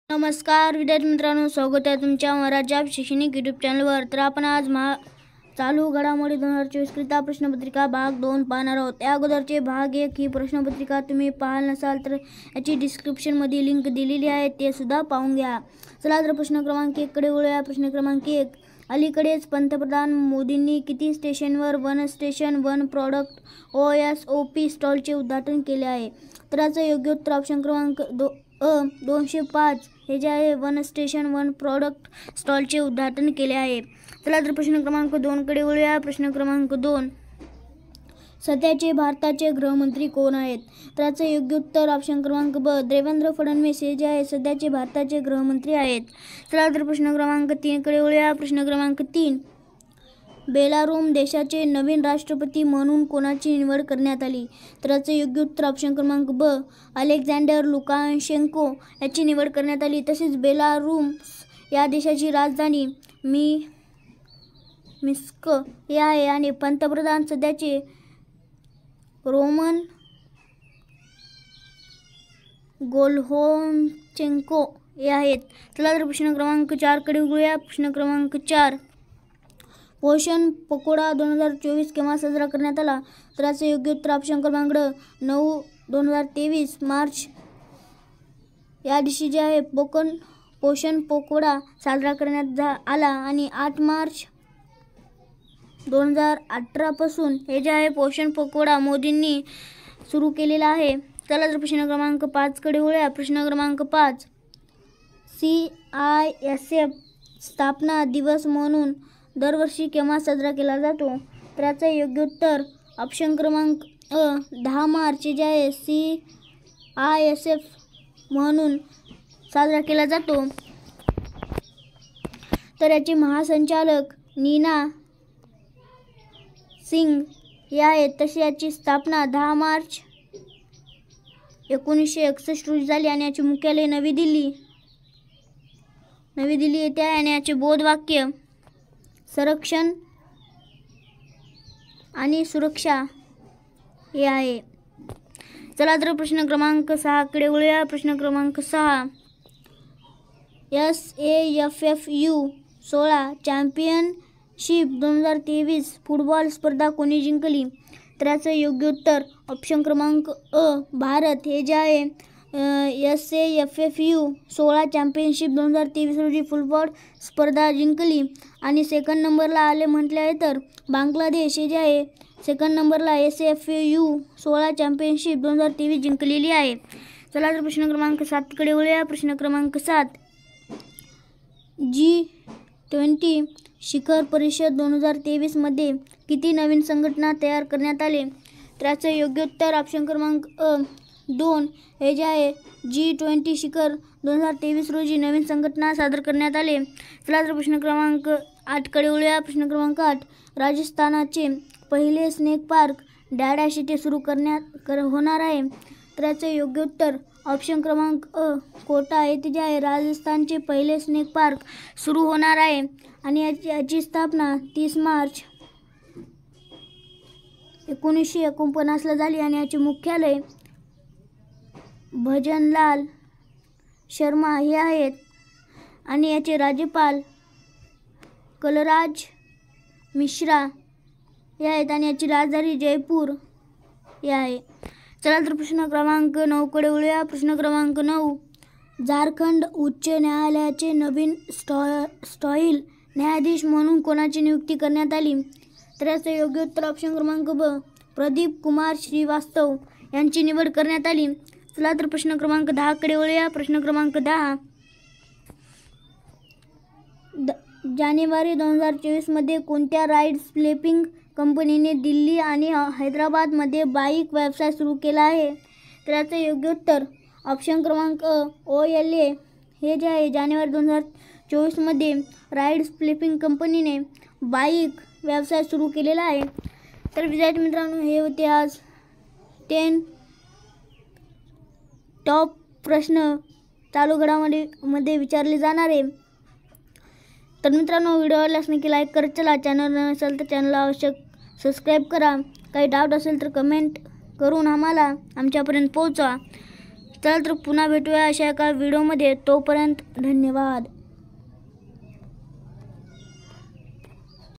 नमस्कार विद्यार्थी मित्रांनो, स्वागत आहे तुमच्या मराठी शैक्षणिक यूट्यूब चॅनलवर। तर आपण आज चालू घडामोडी 2024 करिता प्रश्नपत्रिका भाग 2 पाहणार आहोत। या अगोदरचे भाग 1 ही प्रश्नपत्रिका तुम्ही पाहिली नसाल तर याची डिस्क्रिप्शनमध्ये लिंक दिलेली आहे, ते सुद्धा पाहून घ्या। चला तर प्रश्न क्रमांक 1 कडे वळूया। प्रश्न क्रमांक 1, अलीकडेच पंतप्रधान मोदींनी किती स्टेशनवर one station one product OSOP स्टॉलचे उद्घाटन केले आहे? तर याचं योग्य उत्तर ऑप्शन क्रमांक 205 हे जे आहे वन स्टेशन वन प्रॉडक्ट स्टॉलचे उद्घाटन केले आहे। चला तर प्रश्न क्रमांक 2 कडे वळूया। प्रश्न क्रमांक 2, सध्याचे भारताचे गृहमंत्री कोण आहेत? तर याचं योग्य उत्तर ऑप्शन क्रमांक ब देवेंद्र फडणवीस हे जे आहे सध्याचे भारताचे गृहमंत्री आहेत। चला तर प्रश्न क्रमांक 3 कडे वळूया। प्रश्न क्रमांक 3, बेलारूम देशाचे नवीन राष्ट्रपती म्हणून कोणाची निवड करण्यात आली? तर याचं योग्य उत्तर ऑप्शन क्रमांक ब अलेक्झांडर लुकाशेंको याची निवड करण्यात आली। तसेच बेलारूम या देशाची राजधानी मिन्स्क हे आहे आणि पंतप्रधान सध्याचे रोमन गोल्होचेंको हे आहेत। चला तर प्रश्न क्रमांक 4 कडे वळूया। प्रश्न क्रमांक 4, पोषण पखवाडा 2024 केव्हा साजरा करण्यात आला? तर याचं योग्य उत्तर ऑप्शन क्रमांक 9 2023 मार्च या दिवशी जे आहे पोषण पखवाडा साजरा करण्यात आला आणि 8 मार्च 2018 पासून हे जे आहे पोषण पखवाडा मोदींनी सुरू केलेला आहे। चला तर प्रश्न क्रमांक 5 कडे वळूया। प्रश्न क्रमांक 5, CISF स्थापना दिवस म्हणून दरवर्षी केव्हा साजरा केला जातो? तर याचं योग्य उत्तर ऑप्शन क्रमांक 10 मार्च जे आहे CISF म्हणून साजरा केला जातो। तर याचे महासंचालक नीना सिंग हे आहेत। तशी याची स्थापना 10 मार्च 1961 रोजी झाली आणि याचे मुख्यालय नवी दिल्ली येथे आहे आणि याचे बोधवाक्य संरक्षण आणि सुरक्षा हे आहे। चला तर प्रश्न क्रमांक 6 कडे वळूया। प्रश्न क्रमांक 6, SAFFU 16 चॅम्पियनशिप 2023 फुटबॉल स्पर्धा कोणी जिंकली? तर याचं योग्य उत्तर ऑप्शन क्रमांक भारत हे जे आहे SAFFU 16 चॅम्पियनशिप 2023 रोजी फुटबॉल स्पर्धा जिंकली आणि सेकंड नंबरला आले म्हटले आहे तर बांगलादेश हे जे आहे सेकंड नंबरला SAFFU 16 चॅम्पियनशिप 2023 जिंकलेली आहे। चला तर प्रश्न क्रमांक 7 कडे वळूया। प्रश्न क्रमांक 7, G20 शिखर परिषद 2023 मध्ये किती नवीन संघटना तयार करण्यात आले? तर याचं योग्य उत्तर ऑप्शन क्रमांक 2 हे जे आहे G20 शिखर 2023 रोजी नवीन संघटना सादर करण्यात आले। चला तर प्रश्न क्रमांक 8 कडे वळूया। प्रश्न क्रमांक 8, राजस्थानाचे पहिले स्नेक पार्क डॅश येथे सुरू होणार आहे? तर याचं योग्य उत्तर ऑप्शन क्रमांक कोटा येथे जे आहे राजस्थानचे पहिले स्नेक पार्क सुरू होणार आहे आणि याची स्थापना 30 मार्च 1949 झाली आणि याचे मुख्यालय भजनलाल शर्मा हे आहेत आणि याचे राज्यपाल कलराज मिश्रा हे आहेत आणि याची राजधानी जयपूर हे आहे। चला तर प्रश्न क्रमांक 9 कडे वळूया। प्रश्न क्रमांक 9, झारखंड उच्च न्यायालयाचे नवीन स्टॉईल न्यायाधीश म्हणून कोणाची नियुक्ती करण्यात आली? तर याचं योग्य उत्तर ऑप्शन क्रमांक ब प्रदीप कुमार श्रीवास्तव यांची निवड करण्यात आली। चला तर प्रश्न क्रमांक 10 कडे वळूया। प्रश्न क्रमांक 10, जानेवारी 2024 मध्ये कोणत्या राईड फ्लिपिंग कंपनीने दिल्ली आणि हैदराबादमध्ये बाईक व्यवसाय सुरू केला आहे? तर याचं योग्य उत्तर ऑप्शन क्रमांक OLA हे जे आहे जानेवारी 2024 मध्ये राईड फ्लिपिंग कंपनीने बाईक व्यवसाय सुरू केलेला आहे। तर विद्यार्थी मित्रांनो, हे होते आज 10 टॉप प्रश्न चालू घडामोडीमध्ये विचारले जाणारे। तर मित्रांनो, व्हिडिओ आवडल्यास नक्की लाईक करत चला। चॅनल नसेल तर चॅनलला आवश्यक सबस्क्राईब करा। काही डाऊट असेल तर कमेंट करून आम्हाला आमच्यापर्यंत पोहोचवा। चला तर पुन्हा भेटूया अशा एका व्हिडिओमध्ये. तोपर्यंत धन्यवाद.